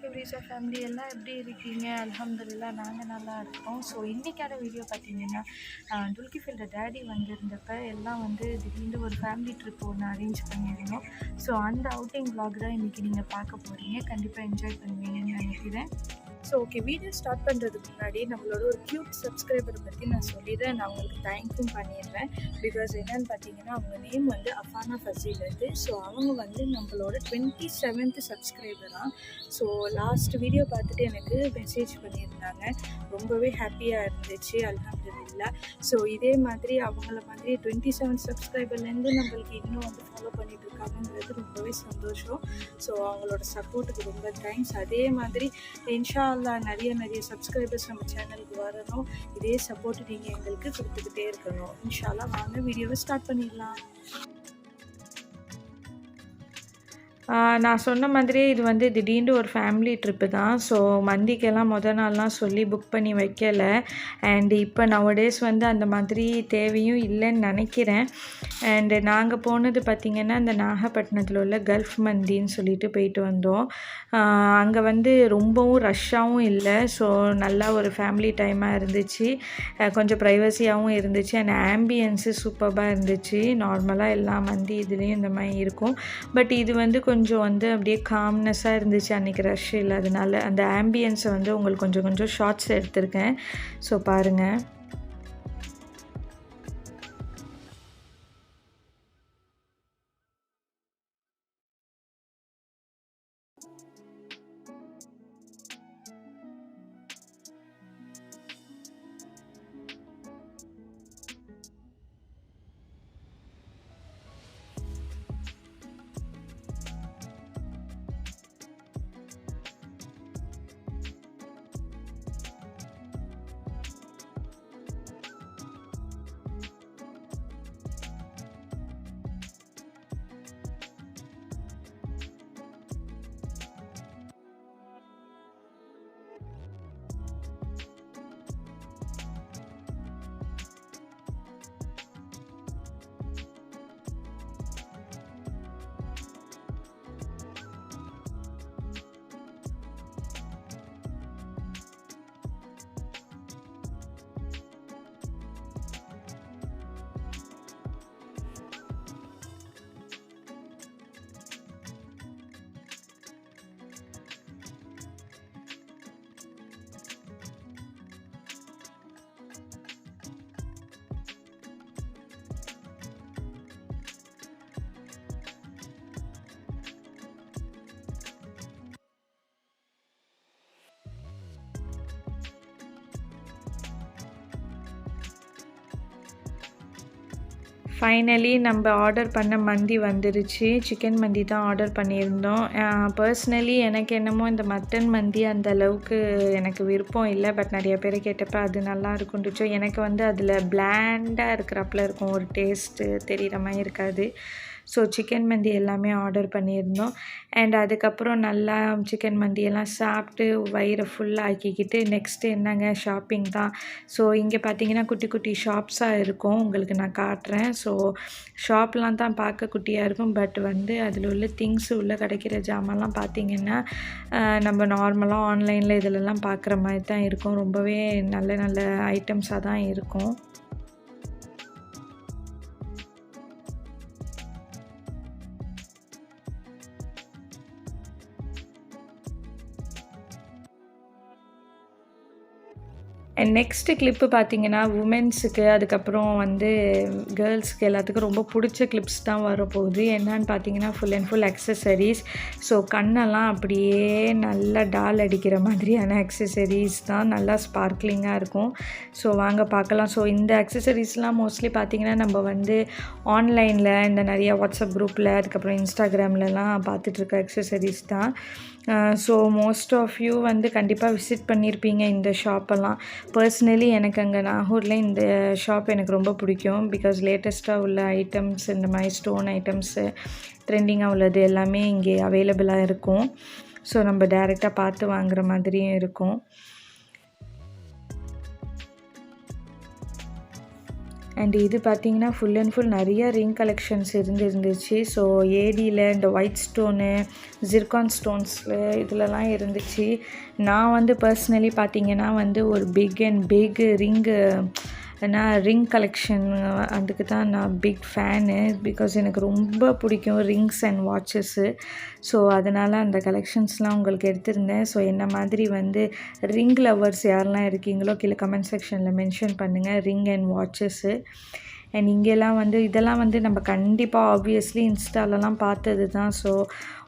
வணக்கம் ரீசா ஃபேமிலி எல்லாம் எப்படி இருக்கீங்க? அல்ஹம்துலில்லாஹ் நாங்கள் நல்லா இருக்கோம். ஸோ இன்றைக்கான வீடியோ பார்த்தீங்கன்னா துல்கிஃபிலோட டேடி வந்திருந்தப்ப எல்லாம் வந்து திடீர்னு ஒரு ஃபேமிலி ட்ரிப் ஒன்று அரேஞ்ச் பண்ணியிருந்தோம். ஸோ அந்த அவுட்டிங் vlog தான் இன்றைக்கி நீங்கள் பார்க்க போகிறீங்க. கண்டிப்பாக என்ஜாய் பண்ணுவீங்கன்னு நினைக்கிறேன். ஸோ ஓகே, வீடியோ ஸ்டார்ட் பண்ணுறதுக்கு முன்னாடி நம்மளோட ஒரு க்யூட் சப்ஸ்கிரைபரை பற்றி நான் சொல்லிடுறேன். நான் அவங்களுக்கு தேங்க்கும் பண்ணிடுறேன். பிகாஸ் என்னென்னு பார்த்தீங்கன்னா அவங்க நேம் வந்து அஃபானா ஃபசீலத்து. ஸோ அவங்க வந்து நம்மளோட 27th சப்ஸ்கிரைபராக. ஸோ லாஸ்ட் வீடியோ பார்த்துட்டு எனக்கு மெசேஜ் பண்ணியிருந்தாங்க. ரொம்பவே ஹாப்பியாக இருந்துச்சு, அல்ஹம்துலில்லாஹ். ஸோ இதே மாதிரி அவங்கள மாதிரி 27 சப்ஸ்கிரைபர்லேருந்து நம்மளுக்கு இன்னும் வந்து ஃபாலோ பண்ணிட்டு இருக்காங்கன்றது ரொம்பவே சந்தோஷம். ஸோ அவங்களோட சப்போர்ட்டுக்கு ரொம்ப தேங்க்ஸ். அதே மாதிரி இன்ஷா அல்லாஹ் நிறைய சப்ஸ்கிரைபர்ஸ் நம்ம சேனலுக்கு வரணும். இதே சப்போர்ட் நீங்கள் எங்களுக்கு கொடுத்துக்கிட்டே இருக்கணும். இன்ஷா அல்லாஹ் வாங்க வீடியோவை ஸ்டார்ட் பண்ணிடலாம். நான் சொன்ன மாதிரியே இது வந்து திடீர்னு ஒரு ஃபேமிலி ட்ரிப்பு தான். ஸோ மந்திக்கெல்லாம் நாள்லாம் சொல்லி புக் பண்ணி வைக்கலை. அண்ட் இப்போ நவடேஸ் வந்து அந்த மாதிரி தேவையும் இல்லைன்னு நினைக்கிறேன். அண்டு நாங்கள் போனது பார்த்திங்கன்னா இந்த நாகப்பட்டினத்தில் உள்ள கல்ஃப் மந்தின்னு சொல்லிட்டு போயிட்டு வந்தோம். அங்கே வந்து ரொம்பவும் ரஷ்ஷாகவும் இல்லை. ஸோ நல்லா ஒரு ஃபேமிலி டைமாக இருந்துச்சு. கொஞ்சம் ப்ரைவசியாகவும் இருந்துச்சு. அண்ட் ஆம்பியன்ஸு சூப்பராக இருந்துச்சு. நார்மலாக எல்லா மந்தி இதுலேயும் இந்த மாதிரி இருக்கும். பட் இது வந்து கொஞ்சம் வந்து அப்படியே காம்னஸாக இருந்துச்சு. அன்றைக்கி ரஷ் இல்லாதனால அந்த ஆம்பியன்ஸை வந்து உங்களுக்கு கொஞ்சம் ஷார்ட்ஸ் எடுத்திருக்கேன். ஸோ பாருங்கள். ஃபைனலி நம்ம ஆர்டர் பண்ண மந்தி வந்துருச்சு. சிக்கன் மந்தி தான் ஆர்டர் பண்ணியிருந்தோம். பர்ஸ்னலி எனக்கு என்னமோ இந்த மட்டன் மந்தி அந்த அளவுக்கு எனக்கு விருப்பம் இல்லை. பட் நிறைய பேர் கேட்டப்போ அது நல்லா இருக்குன்னுச்சு. எனக்கு வந்து அதில் பிளாண்டாக இருக்கிறப்பல இருக்கும், ஒரு டேஸ்ட்டு தெரிகிற மாதிரி இருக்காது. ஸோ சிக்கன் மந்தி எல்லாமே ஆர்டர் பண்ணியிருந்தோம். அண்ட் அதுக்கப்புறம் நல்லா சிக்கன் மந்தியெல்லாம் சாப்பிட்டு வயிறை ஃபுல்லாக ஆக்கிக்கிட்டு நெக்ஸ்ட்டு என்னங்க ஷாப்பிங் தான். ஸோ இங்கே பார்த்தீங்கன்னா குட்டி குட்டி ஷாப்ஸாக இருக்கும், உங்களுக்கு நான் காட்டுறேன். ஸோ ஷாப்லாம் தான் பார்க்க குட்டியாக இருக்கும். பட் வந்து அதில் உள்ள திங்ஸு உள்ளே கிடைக்கிற ஜாமான்லாம் பார்த்திங்கன்னா நம்ம நார்மலாக ஆன்லைனில் இதிலெல்லாம் பார்க்குற மாதிரி தான் இருக்கும். ரொம்பவே நல்ல ஐட்டம்ஸாக தான் இருக்கும். அண்ட் நெக்ஸ்ட்டு கிளிப்பு பார்த்திங்கன்னா உமென்ஸுக்கு, அதுக்கப்புறம் வந்து கேர்ள்ஸுக்கு எல்லாத்துக்கும் ரொம்ப பிடிச்ச கிளிப்ஸ் தான் வரப்போகுது. என்னன்னு பார்த்தீங்கன்னா full and full accessories. So கண்ணெல்லாம் அப்படியே நல்லா டால் அடிக்கிற மாதிரியான அக்சசரிஸ் தான், நல்லா ஸ்பார்க்லிங்காக இருக்கும். ஸோ வாங்க பார்க்கலாம். ஸோ இந்த அக்சசரிஸ்லாம் மோஸ்ட்லி பார்த்திங்கன்னா நம்ம வந்து ஆன்லைனில் இந்த நிறைய வாட்ஸ்அப் குரூப்பில் அதுக்கப்புறம் இன்ஸ்டாகிராம்லலாம் பார்த்துட்ருக்க அக்சசரிஸ் தான். ஸோ மோஸ்ட் ஆஃப் யூ வந்து கண்டிப்பாக விசிட் பண்ணியிருப்பீங்க இந்த ஷாப்பெல்லாம். பர்சனலி எனக்கு அங்கே நாகூரில் இந்த ஷாப் எனக்கு ரொம்ப பிடிக்கும். பிகாஸ் லேட்டஸ்ட்டாக உள்ள ஐட்டம்ஸ், இந்த மாதிரி ஸ்டோன் ஐட்டம்ஸு ட்ரெண்டிங்காக உள்ளது எல்லாமே இங்கே அவைலபிளாக இருக்கும். ஸோ நம்ம டைரெக்டாக பார்த்து வாங்குகிற மாதிரியும் இருக்கும். அண்ட் இது பார்த்திங்கன்னா ஃபுல் அண்ட் ஃபுல் நிறைய ரிங் கலெக்ஷன்ஸ் இருந்துச்சு. ஸோ ஏடியில் இந்த ஒயிட் ஸ்டோனு, ஜிர்கான் ஸ்டோன்ஸில் இதிலலாம் இருந்துச்சு. நான் வந்து பர்சனலி பார்த்திங்கன்னா வந்து ஒரு பிக் ரிங்கு ரிங் கலெக்ஷன் அதுக்கு தான் நான் பிக் ஃபேனு. பிகாஸ் எனக்கு ரொம்ப பிடிக்கும் ரிங்ஸ் அண்ட் வாட்சஸ்ஸு. ஸோ அதனால் அந்த கலெக்ஷன்ஸ்லாம் உங்களுக்கு எடுத்திருந்தேன். ஸோ என்ன மாதிரி வந்து ரிங் லவர்ஸ் யாரெல்லாம் இருக்கீங்களோ கீழே கமெண்ட் செக்ஷனில் மென்ஷன் பண்ணுங்கள் ரிங் அண்ட் வாட்சஸ்ஸு. அண்ட் இங்கெல்லாம் வந்து இதெல்லாம் வந்து நம்ம கண்டிப்பாக ஆப்வியஸ்லி இன்ஸ்டாலலாம் பார்த்தது தான். ஸோ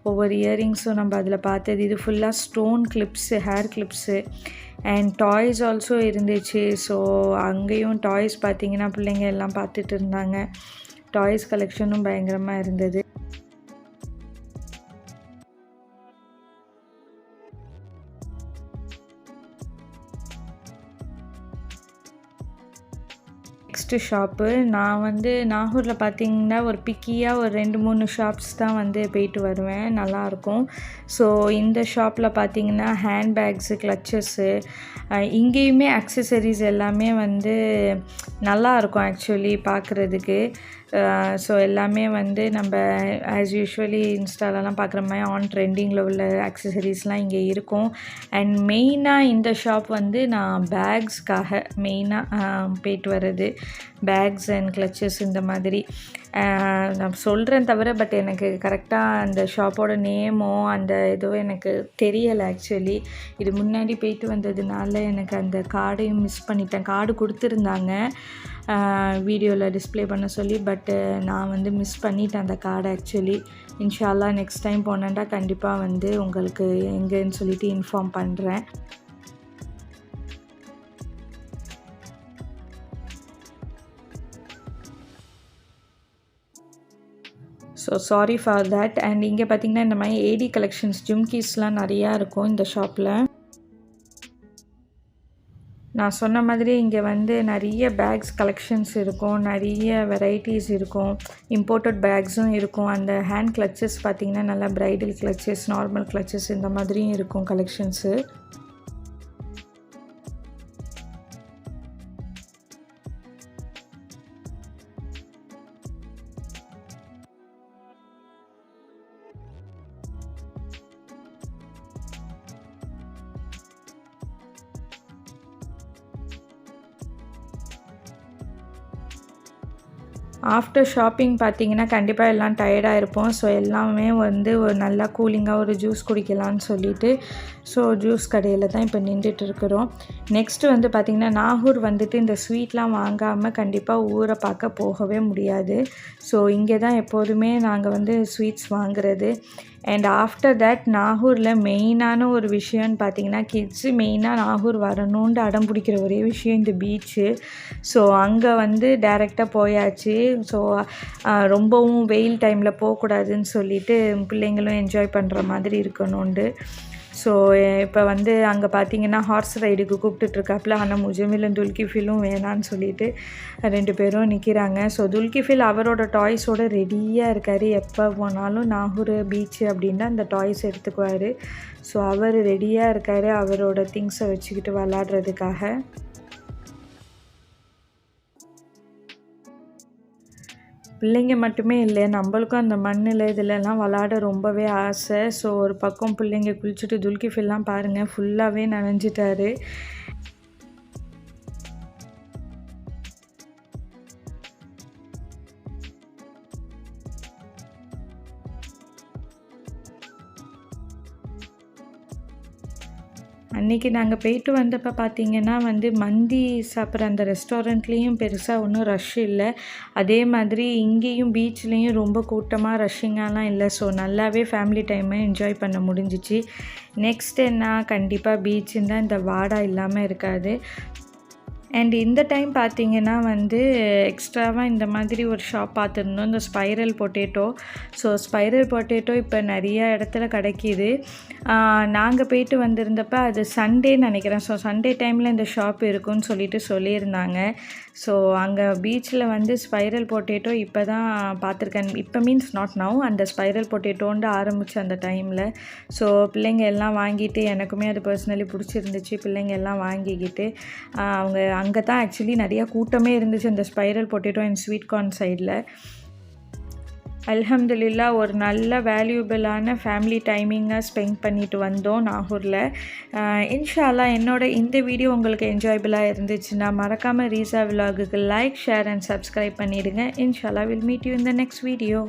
ஒவ்வொரு இயரிங்ஸும் நம்ம அதில் பார்த்தது. இது ஃபுல்லாக stone clips, hair clips and toys also இருந்துச்சு. ஸோ அங்கேயும் டாய்ஸ் பார்த்திங்கன்னா பிள்ளைங்க எல்லாம் பார்த்துட்டு இருந்தாங்க. டாய்ஸ் கலெக்ஷனும் பயங்கரமாக இருந்தது. நெக்ஸ்ட்டு ஷாப்பு நான் வந்து நாகூரில் பார்த்திங்கன்னா ஒரு பிக்கியாக ஒரு 2-3 ஷாப்ஸ் தான் வந்து போயிட்டு வருவேன், நல்லாயிருக்கும். ஸோ இந்த ஷாப்பில் பார்த்திங்கன்னா ஹேண்ட்பேக்ஸு, கிளச்சஸ்ஸு, இங்கேயுமே அக்சசரிஸ் எல்லாமே வந்து நல்லாயிருக்கும் ஆக்சுவலி பார்க்குறதுக்கு. ஸோ எல்லாமே வந்து நம்ம ஆஸ் யூஷுவலி இன்ஸ்டாலலாம் பார்க்குற மாதிரி ஆன் ட்ரெண்டிங்கில் உள்ள அக்சசரிஸ்லாம் இங்கே இருக்கும். அண்ட் மெயினாக இந்த ஷாப் வந்து நான் பேக்ஸ்க்காக மெயினாக போயிட்டு வர்றது. பேக்ஸ் அண்ட் கிளச்சஸ் இந்த மாதிரி நான் சொல்கிறேன் தவிர பட் எனக்கு கரெக்டாக அந்த ஷாப்போட நேமோ அந்த ஏதோ எனக்கு தெரியலை ஆக்சுவலி. இது முன்னாடி போயிட்டு வந்ததுனால எனக்கு அந்த கார்டையும் மிஸ் பண்ணிட்டேன். கார்டு கொடுத்துருந்தாங்க வீடியோவில் டிஸ்பிளே பண்ண சொல்லி, பட்டு நான் வந்து மிஸ் பண்ணிட்டேன் அந்த கார்டை ஆக்சுவலி. இன்ஷா அல்லாஹ் நெக்ஸ்ட் டைம் போனேன்டா கண்டிப்பாக வந்து உங்களுக்கு எங்கேன்னு சொல்லிட்டு இன்ஃபார்ம் பண்ணுறேன். So sorry for that. And இங்கே பார்த்திங்கன்னா இந்த மாதிரி ஏடி கலெக்ஷன்ஸ், ஜிம்கீஸ்லாம் நிறையா இருக்கும் இந்த ஷாப்பில். நான் சொன்ன மாதிரி இங்கே வந்து நிறைய பேக்ஸ் கலெக்ஷன்ஸ் இருக்கும், நிறைய வெரைட்டிஸ் இருக்கும், இம்போர்ட்டட் பேக்ஸும் இருக்கும். அந்த ஹேண்ட் கிளச்சஸ் பார்த்திங்கன்னா நல்லா ப்ரைடல் கிளச்சஸ், நார்மல் கிளச்சஸ் இந்த மாதிரியும் இருக்கும் கலெக்ஷன்ஸு. ஆஃப்டர் ஷாப்பிங் பார்த்திங்கன்னா கண்டிப்பாக எல்லாம் டயர்டாக இருப்போம். ஸோ எல்லாமே வந்து ஒரு நல்லா கூலிங்காக ஒரு ஜூஸ் குடிக்கலான்னு சொல்லிட்டு ஸோ ஜூஸ் கடையில் தான் இப்போ நின்றுட்டு இருக்கிறோம். நெக்ஸ்ட்டு வந்து பார்த்திங்கன்னா நாகூர் வந்துட்டு இந்த ஸ்வீட்லாம் வாங்காமல் கண்டிப்பாக ஊரை பார்க்க போகவே முடியாது. ஸோ இங்கே தான் எப்போதுமே நாங்கள் வந்து ஸ்வீட்ஸ் வாங்குறது. அண்ட் ஆஃப்டர் தேட் நாகூரில் மெயினான ஒரு விஷயம்னு பார்த்திங்கன்னா கிட்ஸு மெயினாக நாகூர் வரணுன்ட்டு அடம் பிடிக்கிற ஒரே விஷயம் இந்த பீச்சு. ஸோ அங்கே வந்து டைரெக்டாக போயாச்சு. ஸோ ரொம்பவும் வெயில் டைமில் போகக்கூடாதுன்னு சொல்லிட்டு பிள்ளைங்களும் என்ஜாய் பண்ணுற மாதிரி இருக்கணுண்டு. ஸோ இப்போ வந்து அங்கே பார்த்திங்கன்னா ஹார்ஸ் ரைடுக்கு கூப்பிட்டுட்ருக்காப்புல. ஆனால் முஜமிலும் துல்கிஃபிலும் வேணான்னு சொல்லிட்டு 2 பேரும் நிற்கிறாங்க. ஸோ துல்கிஃபில் அவரோட டாய்ஸோடு ரெடியாக இருக்கார். எப்போ போனாலும் நாகூர் பீச்சு அப்படின்னா அந்த டாய்ஸ் எடுத்துக்குவார். ஸோ அவர் ரெடியாக இருக்கார் அவரோட திங்ஸை வச்சுக்கிட்டு விளாட்றதுக்காக. பிள்ளைங்க மட்டுமே இல்லை, நம்மளுக்கும் அந்த மண்ணில் இதிலெல்லாம் விளாட ரொம்பவே ஆசை. ஸோ ஒரு பக்கம் பிள்ளைங்க குளிச்சுட்டு துல்கிஃபில்லாம் பாருங்கள் ஃபுல்லாகவே நனைஞ்சிட்டாரு. அன்றைக்கி நாங்கள் போயிட்டு வந்தப்போ பார்த்திங்கன்னா வந்து மந்தி சாப்பிட்ற அந்த ரெஸ்டாரண்ட்லேயும் பெருசாக ஒன்றும் ரஷ் இல்லை. அதே மாதிரி இங்கேயும் பீச்லேயும் ரொம்ப கூட்டமாக ரஷ்ஷிங்காலாம் இல்லை. ஸோ நல்லாவே ஃபேமிலி டைமை என்ஜாய் பண்ண முடிஞ்சிச்சு. நெக்ஸ்ட் என்ன, கண்டிப்பாக பீச்சுன்னு தான் இந்த வாடா இல்லாமல் இருக்காது. அண்ட் இந்த டைம் பார்த்திங்கன்னா வந்து எக்ஸ்ட்ராவாக இந்த மாதிரி ஒரு ஷாப் பார்த்துருந்தோம், இந்த spiral potato. So spiral potato இப்போ நிறைய இடத்துல கிடைக்கிது. நாங்கள் போயிட்டு வந்திருந்தப்போ அது சண்டேன்னு நினைக்கிறேன். ஸோ சண்டே டைமில் இந்த ஷாப் இருக்குன்னு சொல்லிட்டு சொல்லியிருந்தாங்க. ஸோ அங்கே பீச்சில் வந்து ஸ்பைரல் பொட்டேட்டோ இப்போ தான் பார்த்துருக்கேன். இப்போ மீன்ஸ் நாட் நவ், அந்த ஸ்பைரல் பொட்டேட்டோண்டு ஆரம்பித்த அந்த டைமில். ஸோ பிள்ளைங்க எல்லாம் வாங்கிட்டு, எனக்குமே அது பர்சனலி பிடிச்சிருந்துச்சு. பிள்ளைங்க எல்லாம் வாங்கிக்கிட்டு அவங்க அங்கே தான் ஆக்சுவலி நிறையா கூட்டமே இருந்துச்சு அந்த spiral potato and sweet corn சைடில். அல்ஹம்துலில்லா ஒரு நல்ல வேல்யூபிளான ஃபேமிலி டைமிங்காக ஸ்பெண்ட் பண்ணிட்டு வந்தோம் நாகூரில். இன்ஷா அல்லாஹ் என்னோட இந்த வீடியோ உங்களுக்கு என்ஜாயபிளாக இருந்துச்சுன்னா மறக்காமல் ரீசா விலாகுக்கு லைக், ஷேர் அண்ட் சப்ஸ்கிரைப் பண்ணிவிடுங்க. இன்ஷா அல்லாஹ் will meet you in the next video.